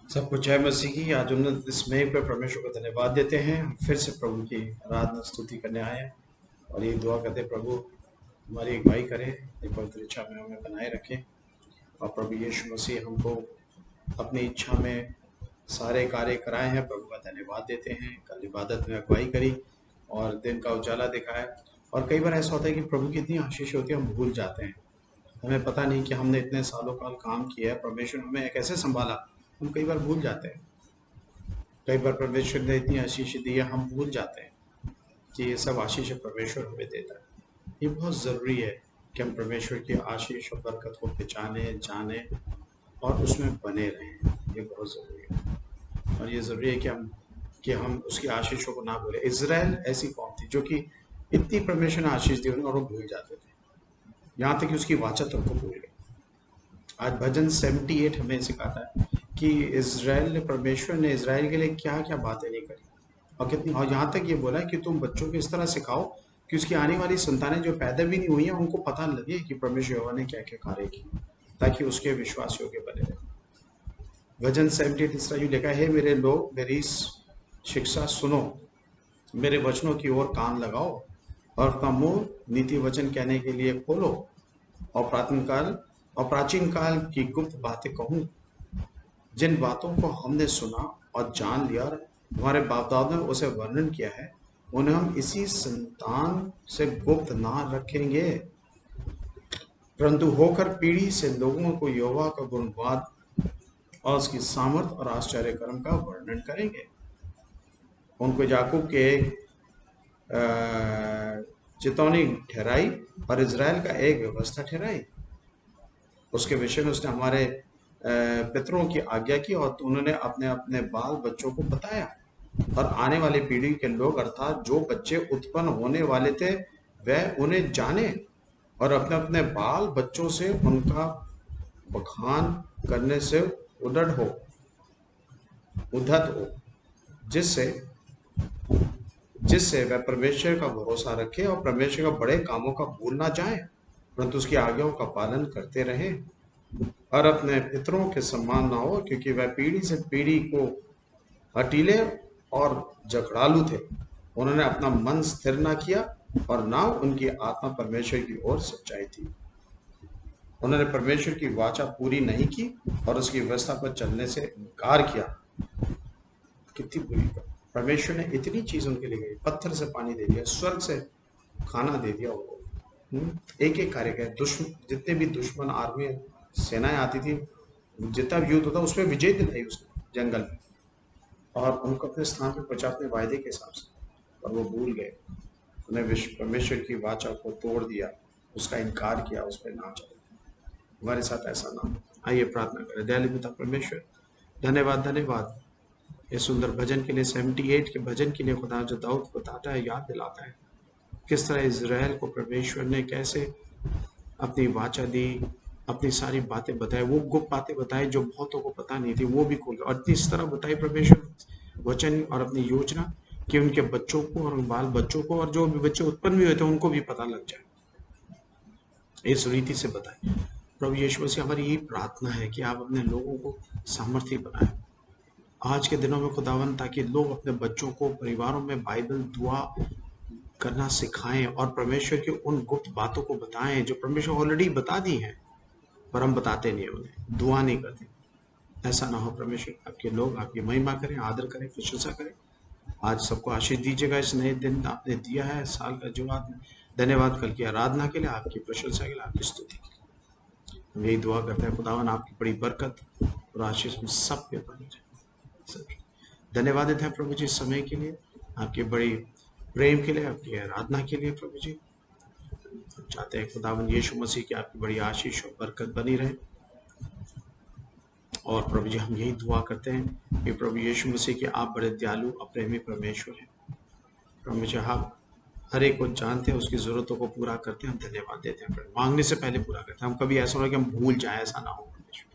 सबको जय मसीह की। आज उन्नत इसमें पर परमेश्वर को धन्यवाद देते हैं। हम फिर से प्रभु की आराधना स्तुति करने आए हैं और ये दुआ करते हैं प्रभु हमारी अगुवाई करें, एक पवित्र इच्छा में हमें बनाए रखें और प्रभु यीशु मसीह हमको अपनी इच्छा में सारे कार्य कराए हैं। प्रभु का धन्यवाद देते हैं। कल इबादत में अगुवाई करी और दिन का उजाला दिखाया। और कई बार ऐसा होता है कि प्रभु की इतनी आशीष होती है हम भूल जाते हैं। हमें पता नहीं कि हमने इतने सालों काल काम किया है, परमेश्वर ने हमें कैसे संभाला, हम कई बार भूल जाते हैं। कई बार परमेश्वर ने इतनी आशीष दी है हम भूल जाते हैं कि ये सब आशीष परमेश्वर हमें देता है। ये बहुत ज़रूरी है कि हम परमेश्वर की आशीष और बरकत को पहचाने, जाने और उसमें बने रहें। ये बहुत ज़रूरी है और ये ज़रूरी है कि हम उसकी आशीषों को ना भूलें। इज़राइल ऐसी कौम थी जो कि इतनी परमेश्वर ने आशीष दी उन्हें और वो भूल जाते थे, यहाँ तक कि उसकी वाचा तक को भूल गए। आज भजन 78 हमें सिखाता है कि इज़राइल ने, परमेश्वर ने इज़राइल के लिए क्या क्या बातें नहीं करी और कितनी, और यहाँ तक ये बोला कि तुम बच्चों को इस तरह सिखाओ कि उसकी आने वाली संतानें जो पैदा भी नहीं हुई हैं उनको पता लगे कि परमेश्वर यहोवा ने क्या क्या कार्य किए, ताकि उसके विश्वास योग्य बने रहे। भजन 78 इस तरह यूँ लिखा है, हे मेरे लोग मेरी शिक्षा सुनो, मेरे वचनों की ओर कान लगाओ और अपना मुंह नीति वचन कहने के लिए खोलो और प्राचीन काल की गुप्त बातें कहूँ, जिन बातों को हमने सुना और जान लिया और हमारे बाप दादा ने उसे वर्णन किया है, उन्हें हम इसी संतान से गुप्त ना रखेंगे, परंतु होकर पीढ़ी से लोगों को यहोवा का गुणगान और उसकी सामर्थ और आश्चर्य कर्म का वर्णन करेंगे। उनको याकूब के चितौनी ठहराई और इज़राइल का एक व्यवस्था ठहराई। उसके विषय में उसने हमारे पितरों की आज्ञा की और उन्होंने अपने अपने बाल बच्चों को बताया और आने वाली पीढ़ी के लोग अर्थात जो बच्चे उत्पन्न होने वाले थे वह उन्हें जाने और अपने अपने बाल बच्चों से उनका बखान करने से उद्धत हो, जिससे जिससे वह परमेश्वर का भरोसा रखे और परमेश्वर का बड़े कामों का भूल ना जाए, परंतु उसकी आज्ञाओं का पालन करते रहे और अपने पितरों के समान ना हो, क्योंकि वह पीढ़ी से पीढ़ी को हठीले और जकड़ालू थे। उन्होंने अपना मन स्थिर ना किया और ना उनकी आत्मा परमेश्वर की ओर सच्चाई थी। उन्होंने परमेश्वर की वाचा पूरी नहीं की और उसकी व्यवस्था पर चलने से इनकार किया। कितनी बुरी बात। परमेश्वर ने इतनी चीज उनके लिए गई, पत्थर से पानी दे दिया, स्वर्ग से खाना दे दिया उनको। एक एक कार्य किया। जितने भी दुश्मन आर्मी सेनाएं आती थी, जितना भी युद्ध होता उसमें विजय दिलाई उसने जंगल में, और उनको अपने स्थान पर पहुंचा अपने वायदे के हिसाब से, और वो भूल गए। उन्हें परमेश्वर की वाचा को तोड़ दिया, उसका इनकार किया, उस पर ना चले। हमारे साथ ऐसा ना हो। आइए प्रार्थना करें। दयालु पिता परमेश्वर, धन्यवाद धन्यवाद ये सुंदर भजन के लिए, 78 के भजन के लिए खुदा, जो दाऊद बताता है, याद दिलाता है किस तरह इज़राइल को परमेश्वर ने कैसे अपनी वाचा दी, अपनी सारी बातें बताई, वो गुप्त बातें बताई जो बहुतों को पता नहीं थी, वो भी खोल, और इस तरह बताई परमेश्वर वचन और अपनी योजना कि उनके बच्चों को और बाल बच्चों को और जो भी बच्चे उत्पन्न भी हुए थे उनको भी पता लग जाए, इस रीति से बताए। प्रभु यीशु मसीह, हमारी यही प्रार्थना है कि आप अपने लोगों को सामर्थ्य बनाएं आज के दिनों में खुदावन, ताकि लोग अपने बच्चों को परिवारों में बाइबल दुआ करना सिखाएं और परमेश्वर की उन गुप्त बातों को बताएं जो परमेश्वर ऑलरेडी बता दी हैं, पर हम बताते नहीं, उन्हें दुआ नहीं करते। ऐसा ना हो परमेश्वर, आपके लोग आपकी महिमा करें, आदर करें, प्रशंसा करें। आज सबको आशीष दीजिएगा। इस नए दिन आपने दिया है, साल का जो आपने, धन्यवाद कल की आराधना के लिए, आपकी प्रशंसा के लिए, आपकी स्तुति के लिए। हम यही दुआ करते हैं खुदावन, आपकी बड़ी बरकत और आशीष हम सब पे बनी रहे। धन्यवाद देते हैं प्रभु जी इस समय के लिए, आपके बड़ी प्रेम के लिए, आपकी आराधना के लिए। प्रभु जी, हम चाहते हैं खुदावन यीशु मसीह की आपकी बड़ी आशीष और बरकत बनी रहे। और प्रभु जी, हम यही दुआ करते हैं कि प्रभु यीशु मसीह के आप बड़े दयालु अप्रेमी परमेश्वर हैं। प्रभु जी, आप हर एक को जानते हैं, उसकी जरूरतों को पूरा करते हैं। हम धन्यवाद देते हैं, मांगने से पहले पूरा करते हैं। हम कभी ऐसा हो कि हम भूल जाए, ऐसा ना हो परमेश्वर।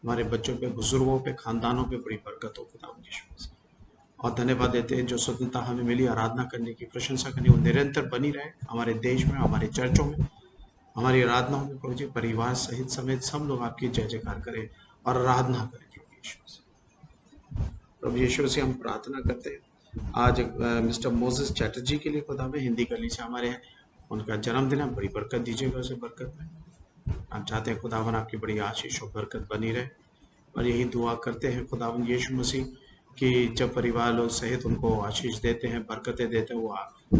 हमारे बच्चों पे, बुजुर्गों पे, खानदानों पे बड़ी बरकत हो खुदा यीशु मसीह। और धन्यवाद देते हैं जो स्वतंत्रता हमें मिली आराधना करने की, प्रशंसा करने, वो निरंतर बनी रहे हमारे देश में, हमारे चर्चों में, हमारी आराधनाओं में। प्रभु जी, परिवार सहित समेत सब लोग आपकी जय जयकार करें और आराधना करें प्रभु यीशु से। प्रभु यीशु से हम प्रार्थना करते हैं आज मिस्टर मोसेस चैटर्जी के लिए खुदा में हिंदी कलीसिया हमारे हैं, उनका जन्मदिन है, बड़ी बरकत दीजिएगा उसे बरकत में। हम चाहते हैं खुदावन आपकी बड़ी आशीष और बरकत बनी रहे और यही दुआ करते हैं खुदावन यीशु मसीह कि जब परिवार लोग सहित उनको आशीष देते हैं, बरकतें देते हैं, वो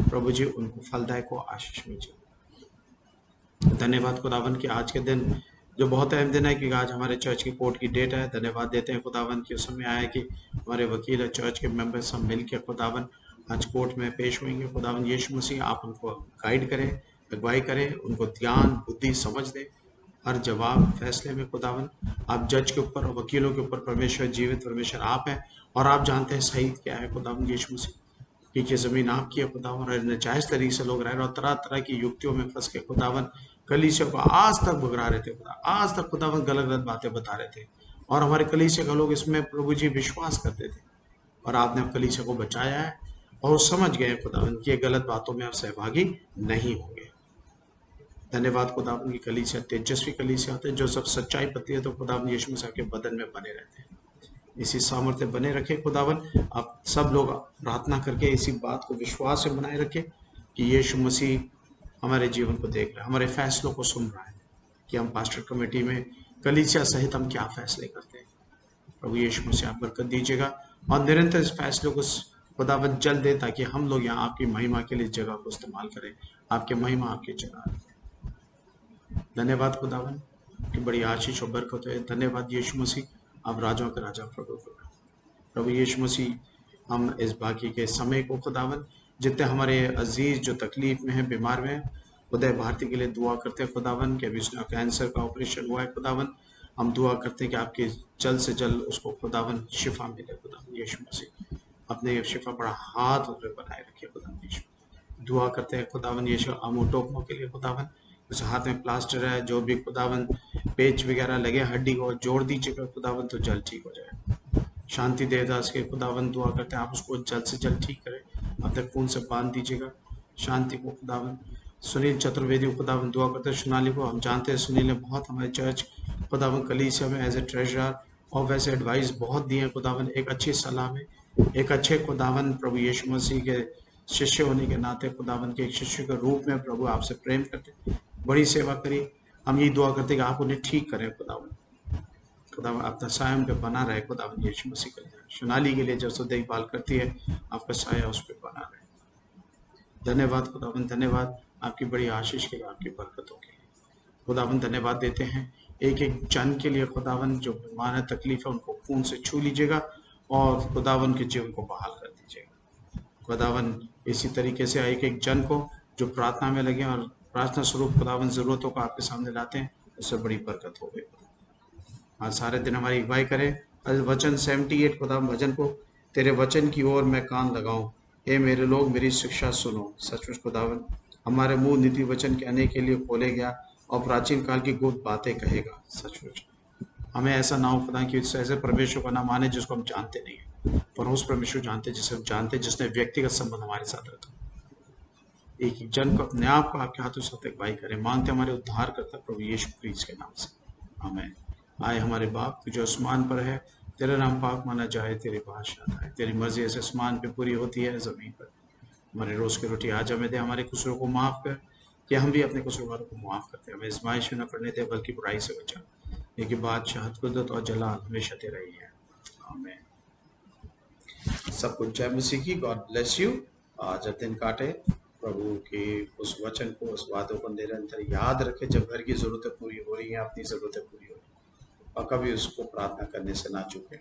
प्रभु जी उनको फलदायक को आशीष मिले। धन्यवाद खुदावन कि आज के दिन जो बहुत अहम दिन है कि आज हमारे चर्च की कोर्ट की डेट है। धन्यवाद देते हैं खुदावन कि उस समय आया कि हमारे वकील चर्च के मेंबर सब मिलकर खुदावन आज कोर्ट में पेश होंगे। खुदावन यीशु मसीह आप उनको गाइड करें, अगुवाई करें, उनको ज्ञान बुद्धि समझ दें हर जवाब फैसले में। खुदावन आप जज के ऊपर और वकीलों के ऊपर परमेश्वर, जीवित परमेश्वर आप हैं और आप जानते हैं सही क्या है। खुदावन यीशु मसीह कि जमीन आपकी है खुदावन, और नाजायज तरीके से लोग रह रहे और तरह तरह की युक्तियों में फंस के खुदावन कलीसिया को आज तक भुगरा रहे थे। खुदा आज तक खुदावन गलत गलत बातें बता रहे थे और हमारे कलीसिया के लोग इसमें प्रभु जी विश्वास करते थे और आपने कलीसिया को बचाया है और समझ गए खुदावन कि ये गलत बातों में आप सहभागी नहीं होंगे। धन्यवाद खुदावन की कलीसिया तेजस्वी कलीसिया होते हैं जो सब सच्चाई पति है तो खुदावन यीशु मसीह के बदन में बने रहते हैं। इसी सामर्थ्य बने रखे खुदावन, आप सब लोग प्रार्थना करके इसी बात को विश्वास से बनाए रखे कि यीशु मसीह हमारे जीवन को देख रहा है, हमारे फैसलों को सुन रहा है कि हम पास्टर कमेटी में कलीसिया सहित हम क्या फैसले करते हैं। प्रभु यीशु मसीह आप बरकत दीजिएगा और निरंतर इस फैसलों को खुदावन जल दे ताकि हम लोग यहाँ आपकी महिमा के लिए इस जगह को इस्तेमाल करें, आपकी महिमा आपकी जगह। धन्यवाद खुदावन की बड़ी आशीष और बरकत है। धन्यवाद यीशु मसीह, आप राजाओं के राजा प्रभु यीशु मसीह। हम इस बाकी के समय को खुदावन जितने हमारे अजीज जो तकलीफ में हैं, बीमार में हैं, उदय भारती के लिए दुआ करते हैं खुदावन कि अभी उसका कैंसर का ऑपरेशन हुआ है खुदावन, हम दुआ करते हैं कि आपके जल्द से जल्द उसको खुदावन शिफा मिले। खुदावन यीशु मसीह अपने शिफा बड़ा हाथ उस पर बनाए रखे खुदावन यीशु। दुआ करते हैं खुदावन यीशु अमोटोकमो के लिए खुदावन, उस हाथ में प्लास्टर है, जो भी खुदावन पेच वगैरह लगे हड्डी को जोड़ दीजिएगा खुदावन तो जल्द ठीक हो जाए। शांति देवदास के खुदावन दुआ करते हैं आप उसको जल्द से जल्द ठीक करें, अपने खून से बांध दीजिएगा शांति को खुदावन। सुनील चतुर्वेदी खुदावन दुआ करते हैं सोनाली को, हम जानते हैं सुनील ने बहुत हमारे चर्च खुदावन कलीसिया में एज ए ट्रेजरर और वैसे एडवाइस बहुत दिए खुदावन, एक अच्छी सलाह में एक अच्छे खुदावन प्रभु यीशु मसीह के शिष्य होने के नाते खुदावन के एक शिष्य के रूप में प्रभु आपसे प्रेम करते बड़ी सेवा करिए। हम ये दुआ करते कि आप उन्हें ठीक करें खुदावन, खुदावन अपना साया पे बना रहे खुदावन यीशु मसीह के लिए। सोनाली के लिए जब से देखभाल करती है आपका साया उस पर बना रहे। धन्यवाद खुदावन, धन्यवाद आपकी बड़ी आशीष के लिए, आपकी बरकतों के लिए खुदावन धन्यवाद देते हैं। एक एक जन के लिए खुदावन जो बीमार है तकलीफ है उनको खून से छू लीजिएगा और खुदावन के जीवन को बहाल कर दीजिएगा खुदावन। इसी तरीके से एक एक जन को जो प्रार्थना में लगे और प्रार्थना स्वरूप खुदावन जरूरतों को आपके सामने लाते हैं, उससे बड़ी बरकत हो गई। आज सारे दिन हमारी अगुवाई करें। वचन 78 खुदावन भजन को, तेरे वचन की ओर मैं कान लगाऊं, हे मेरे लोग मेरी शिक्षा सुनो। सचमुच खुदावन हमारे मुंह नीति वचन कहने के लिए खोले गया और प्राचीन काल की गुप्त बातें कहेगा। सचमुच हमें ऐसा ना हो खुदा कि ऐसे परमेश्वर का ना माने जिसको हम जानते नहीं है, पर उस परमेश्वर जानते जिसे हम जानते, जिसने व्यक्तिगत संबंध हमारे साथ रखा। एक जन को अपने आप को आपके हाथों से अगुवाई करें, मांगते हमारे उद्धार करता प्रभु यीशु क्रिस्ट के नाम से, आमीन। आए हमारे बाप जो आसमान पर है, तेरा नाम पाक माना जाए, तेरी बादशाह आए, तेरी मर्जी ऐसे आसमान पे पूरी होती है जमीन पर। हमारे रोज की रोटी आज हमें दे, हमारे कसूरों को माफ कर कि हम भी अपने कसूरवारों को माफ करते हैं, हमें आजमाइश में न पड़ने दे बल्कि बुराई से बचा, लेकिन बादशाह कुदरत और जलाल हमेशा तेरा ही है, आमीन। सबको जय मसीह की, गॉड ब्लेस यू। जब दिन काटे प्रभु के उस वचन को, उस बातों को निरंतर याद रखे। जब घर की जरूरतें पूरी हो रही हैं, अपनी जरूरतें पूरी हो रही हैं, और कभी उसको प्रार्थना करने से ना चूके।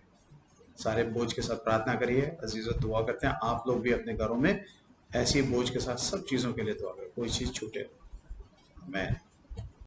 सारे बोझ के साथ प्रार्थना करिए। अजीजों दुआ करते हैं आप लोग भी अपने घरों में ऐसी बोझ के साथ सब चीज़ों के लिए दुआ करें, कोई चीज़ छूटे। मैं